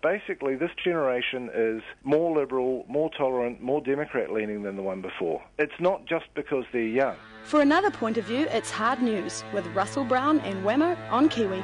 Basically, this generation is more liberal, more tolerant, more Democrat-leaning than the one before. It's not just because they're young. For another point of view, it's Hard News with Russell Brown and Wammo on Kiwi.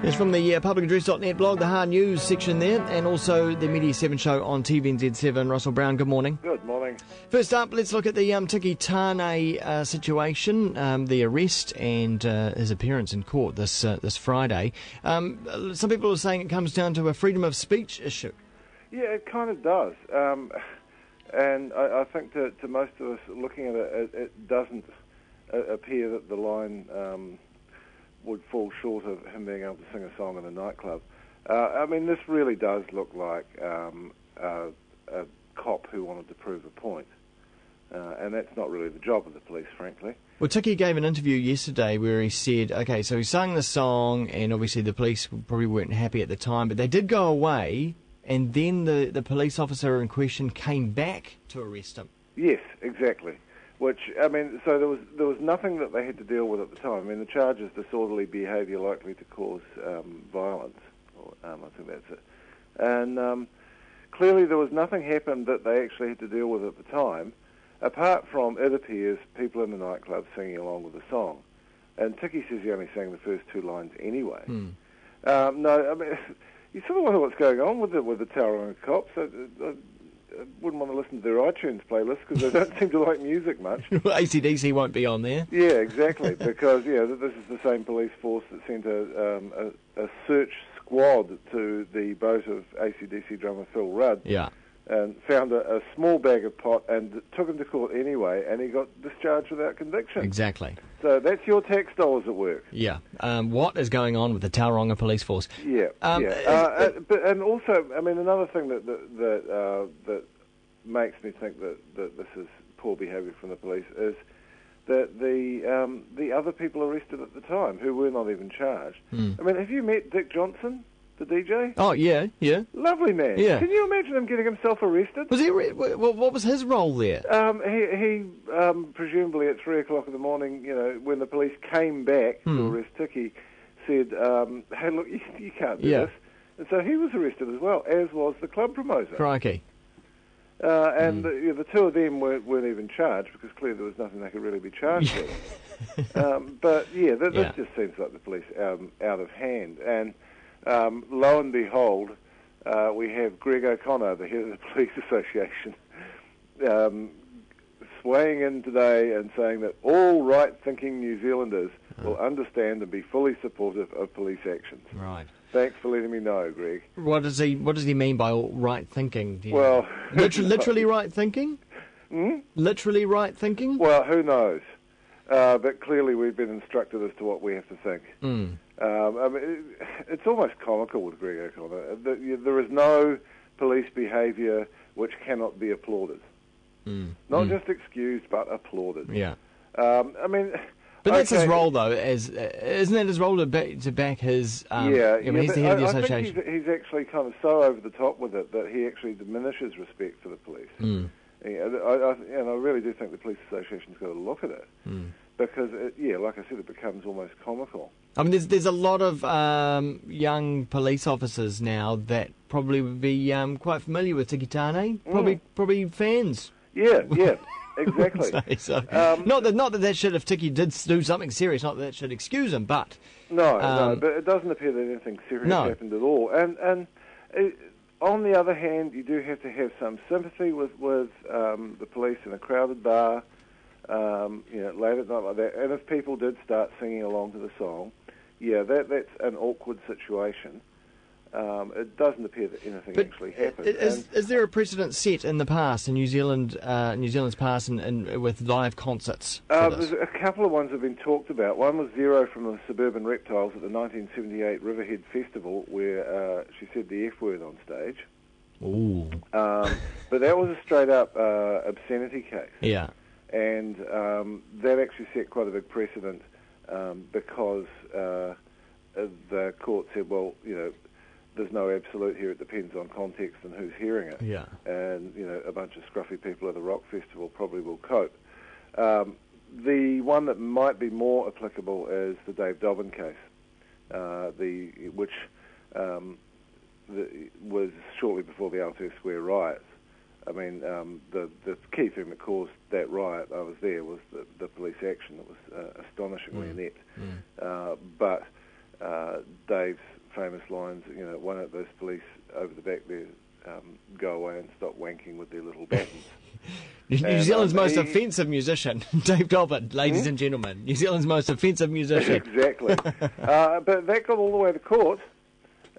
It's from the publicaddress.net blog, the Hard News section there, and also the Media 7 show on TVNZ7. Russell Brown, good morning. Good morning. First up, let's look at the Tiki Tane situation, the arrest and his appearance in court this Friday. Some people are saying it comes down to a freedom of speech issue. Yeah, it kind of does. And I think to most of us looking at it, it doesn't appear that the line would fall short of him being able to sing a song in a nightclub. I mean, this really does look like a cop who wanted to prove a point. And that's not really the job of the police, frankly. Well, Tiki gave an interview yesterday where he said, okay, so he sang the song, and obviously the police probably weren't happy at the time, but they did go away, and then the police officer in question came back to arrest him. Yes, exactly. Which, I mean, so there was nothing that they had to deal with at the time. I mean, the charge is disorderly behaviour likely to cause violence. I think that's it. And clearly there was nothing happened that they actually had to deal with at the time, apart from, it appears, people in the nightclub singing along with the song. And Tiki says he only sang the first two lines anyway. No, I mean, you sort of wonder what's going on with the Tauranga cops. I wouldn't want to listen to their iTunes playlist because they don't seem to like music much. AC/DC won't be on there. Yeah, exactly, because this is the same police force that sent a search squad to the boat of AC/DC drummer Phil Rudd. Yeah. And found a small bag of pot and took him to court anyway, and he got discharged without conviction. Exactly. So that's your tax dollars at work. Yeah. What is going on with the Tauranga police force? Yeah. And also, I mean, another thing that makes me think that this is poor behaviour from the police is that the other people arrested at the time who were not even charged. I mean, have you met Dick Johnson, the DJ? Oh, yeah. Lovely man. Yeah. Can you imagine him getting himself arrested? Was he? What was his role there? He presumably at 3 o'clock in the morning, when the police came back to arrest Tiki, said, hey, look, you can't do this. And so he was arrested as well, as was the club promoter. Crikey. And the two of them weren't even charged because clearly there was nothing they could really be charged with. But, this just seems like the police out of hand. And lo and behold, we have Greg O'Connor, the head of the Police Association, swaying in today and saying that all right-thinking New Zealanders will understand and be fully supportive of police actions. Right. Thanks for letting me know, Greg. What does he mean by all right thinking? Well, literally right thinking? Literally right thinking? Well, who knows? But clearly we've been instructed as to what we have to think. I mean, it's almost comical with Greg O'Connor. There is no police behaviour which cannot be applauded. Not just excused, but applauded. Yeah. I mean... But that's his role, though. Isn't that his role to back his? He's the head of the association. I think he's actually kind of so over the top with it that he actually diminishes respect for the police. I really do think the police association's got to look at it because, like I said, it becomes almost comical. I mean, there's a lot of young police officers now that probably would be quite familiar with Tiki Tane. Probably fans. Yeah. Exactly. So. Not that should, if Tiki did do something serious, not that should excuse him, but... No, but it doesn't appear that anything serious happened at all. And on the other hand, you do have to have some sympathy with the police in a crowded bar, late at night like that. And if people did start singing along to the song, that's an awkward situation. It doesn't appear that anything actually happened. Is there a precedent set in the past, in New Zealand's past, and with live concerts? There's a couple of ones have been talked about. One was Zero from the Suburban Reptiles at the 1978 Riverhead Festival, where she said the F word on stage. Ooh. But that was a straight-up obscenity case. Yeah. And that actually set quite a big precedent because the court said, well, there's no absolute here. It depends on context and who's hearing it. Yeah. And, a bunch of scruffy people at a rock festival probably will cope. The one that might be more applicable is the Dave Dobbin case, which was shortly before the Aotea Square riots. I mean, the key thing that caused that riot, I was there, was the police action. It was astonishingly inept. But Dave's famous lines, why don't those police over the back there go away and stop wanking with their little batons? New Zealand's most offensive musician, Dave Dobbin, ladies and gentlemen. New Zealand's most offensive musician. Exactly. But that got all the way to court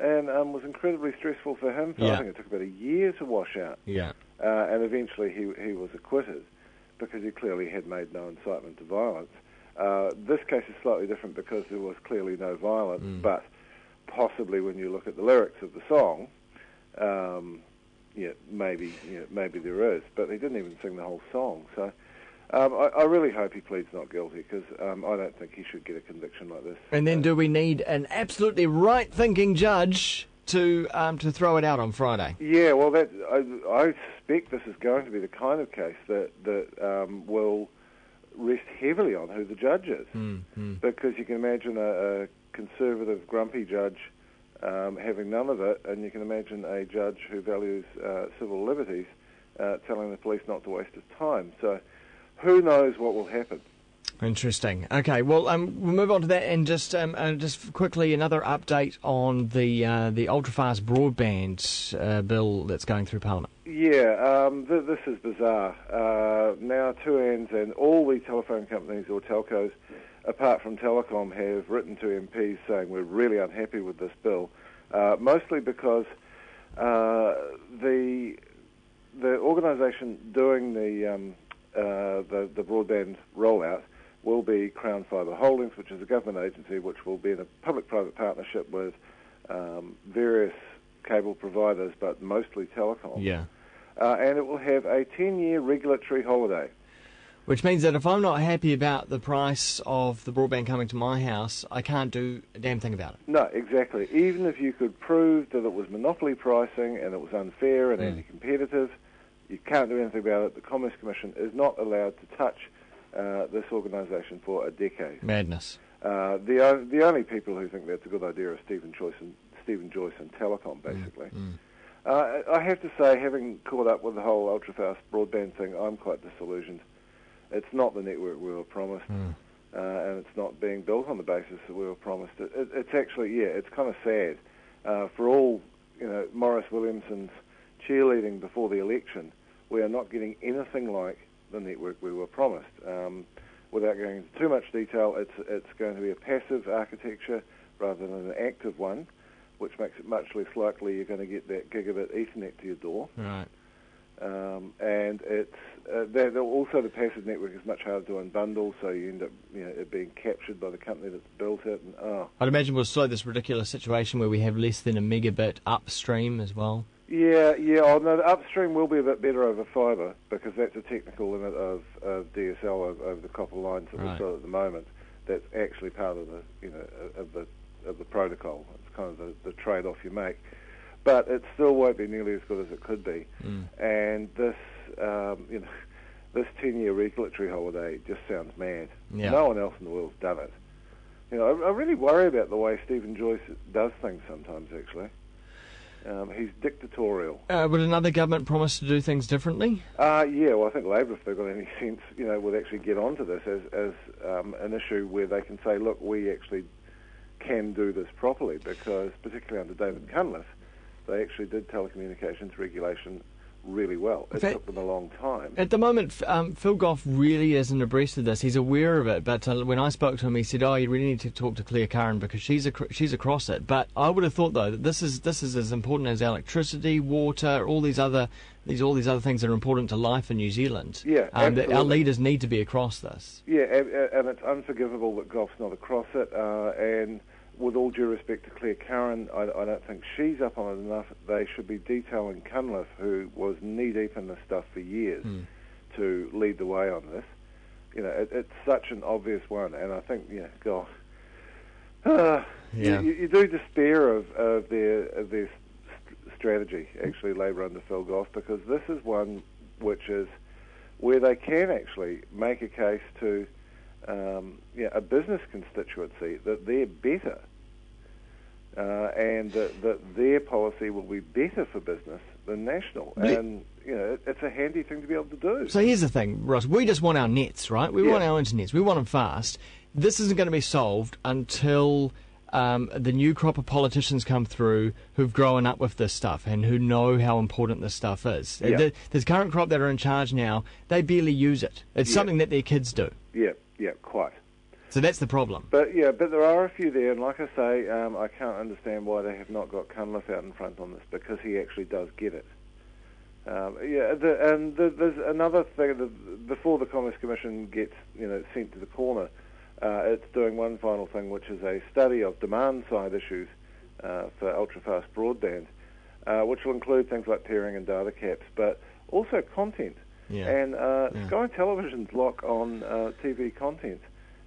and was incredibly stressful for him. I think it took about a year to wash out. Yeah. And eventually he was acquitted because he clearly had made no incitement to violence. This case is slightly different because there was clearly no violence, but possibly when you look at the lyrics of the song, maybe there is. But he didn't even sing the whole song. So I really hope he pleads not guilty because I don't think he should get a conviction like this. And then do we need an absolutely right-thinking judge to throw it out on Friday? Yeah, well, I suspect this is going to be the kind of case that will rest heavily on who the judge is, because you can imagine a conservative, grumpy judge having none of it, and you can imagine a judge who values civil liberties telling the police not to waste his time. So who knows what will happen. Interesting. Okay, well, we'll move on to that, and just quickly another update on the ultra-fast broadband bill that's going through Parliament. Yeah, this is bizarre. Now, 2Ans and all the telephone companies or telcos, apart from Telecom, have written to MPs saying we're really unhappy with this bill, mostly because the organisation doing the broadband rollout will be Crown Fibre Holdings, which is a government agency which will be in a public-private partnership with various cable providers, but mostly Telecom. Yeah. And it will have a 10-year regulatory holiday. Which means that if I'm not happy about the price of the broadband coming to my house, I can't do a damn thing about it. No, exactly. Even if you could prove that it was monopoly pricing and it was unfair and anti-competitive, you can't do anything about it. The Commerce Commission is not allowed to touch this organisation for a decade. Madness. The only people who think that's a good idea are Stephen Joyce and Telecom, basically. I have to say, having caught up with the whole ultra-fast broadband thing, I'm quite disillusioned. It's not the network we were promised, and it's not being built on the basis that we were promised. It's actually, it's kind of sad. For all, Maurice Williamson's cheerleading before the election, we are not getting anything like the network we were promised. Without going into too much detail, it's going to be a passive architecture rather than an active one, which makes it much less likely you're going to get that gigabit Ethernet to your door. Right. And it's also the passive network is much harder to unbundle, so you end up it being captured by the company that's built it. And I'd imagine we'll slow this ridiculous situation where we have less than a megabit upstream as well. Yeah. Oh, no, the upstream will be a bit better over fibre because that's a technical limit of DSL over the copper lines that we've got at the moment. That's actually part of the of the protocol. It's kind of the trade-off you make. But it still won't be nearly as good as it could be. And this, this 10-year regulatory holiday just sounds mad. Yeah. No one else in the world's done it. I really worry about the way Stephen Joyce does things sometimes, actually. He's dictatorial. Would another government promise to do things differently? Well, I think Labour, if they've got any sense, would actually get onto this as an issue where they can say, look, we actually can do this properly, because particularly under David Cunliffe, they actually did telecommunications regulation really well. It took them a long time. At the moment, Phil Goff really isn't abreast of this. He's aware of it, but when I spoke to him, he said, you really need to talk to Claire Curran because she's across it. But I would have thought, though, that this is as important as electricity, water, all these other things that are important to life in New Zealand. Yeah, that our leaders need to be across this. Yeah, and it's unforgivable that Goff's not across it, and with all due respect to Claire Curran, I don't think she's up on it enough. They should be detailing Cunliffe, who was knee-deep in this stuff for years, to lead the way on this. It's such an obvious one, and I think, God, you do despair of their strategy, actually, Labour under Phil Goff, because this is one which is where they can actually make a case to a business constituency that they're better and that their policy will be better for business than national. And, it's a handy thing to be able to do. So here's the thing, Ross. We just want our nets, right? We want our internets. We want them fast. This isn't going to be solved until the new crop of politicians come through who've grown up with this stuff and who know how important this stuff is. This current crop that are in charge now, they barely use it. It's something that their kids do. Yeah, quite. So that's the problem. But there are a few there, and like I say, I can't understand why they have not got Cunliffe out in front on this, because he actually does get it. There's another thing, before the Commerce Commission gets sent to the corner, it's doing one final thing, which is a study of demand-side issues for ultra-fast broadband, which will include things like peering and data caps, but also content. And Sky Television's lock on TV content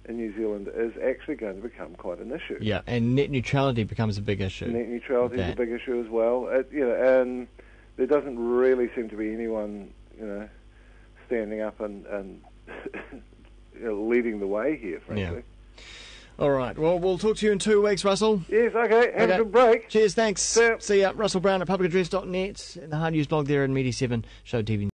in New Zealand is actually going to become quite an issue. Yeah, and net neutrality becomes a big issue. Net neutrality is a big issue as well. And there doesn't really seem to be anyone, standing up and leading the way here, frankly. Yeah. All right. Well, we'll talk to you in 2 weeks, Russell. Yes, okay. Have a good break. Cheers, thanks. See ya. See ya. Russell Brown at publicaddress.net and the Hard News blog there in Media 7 Show TV.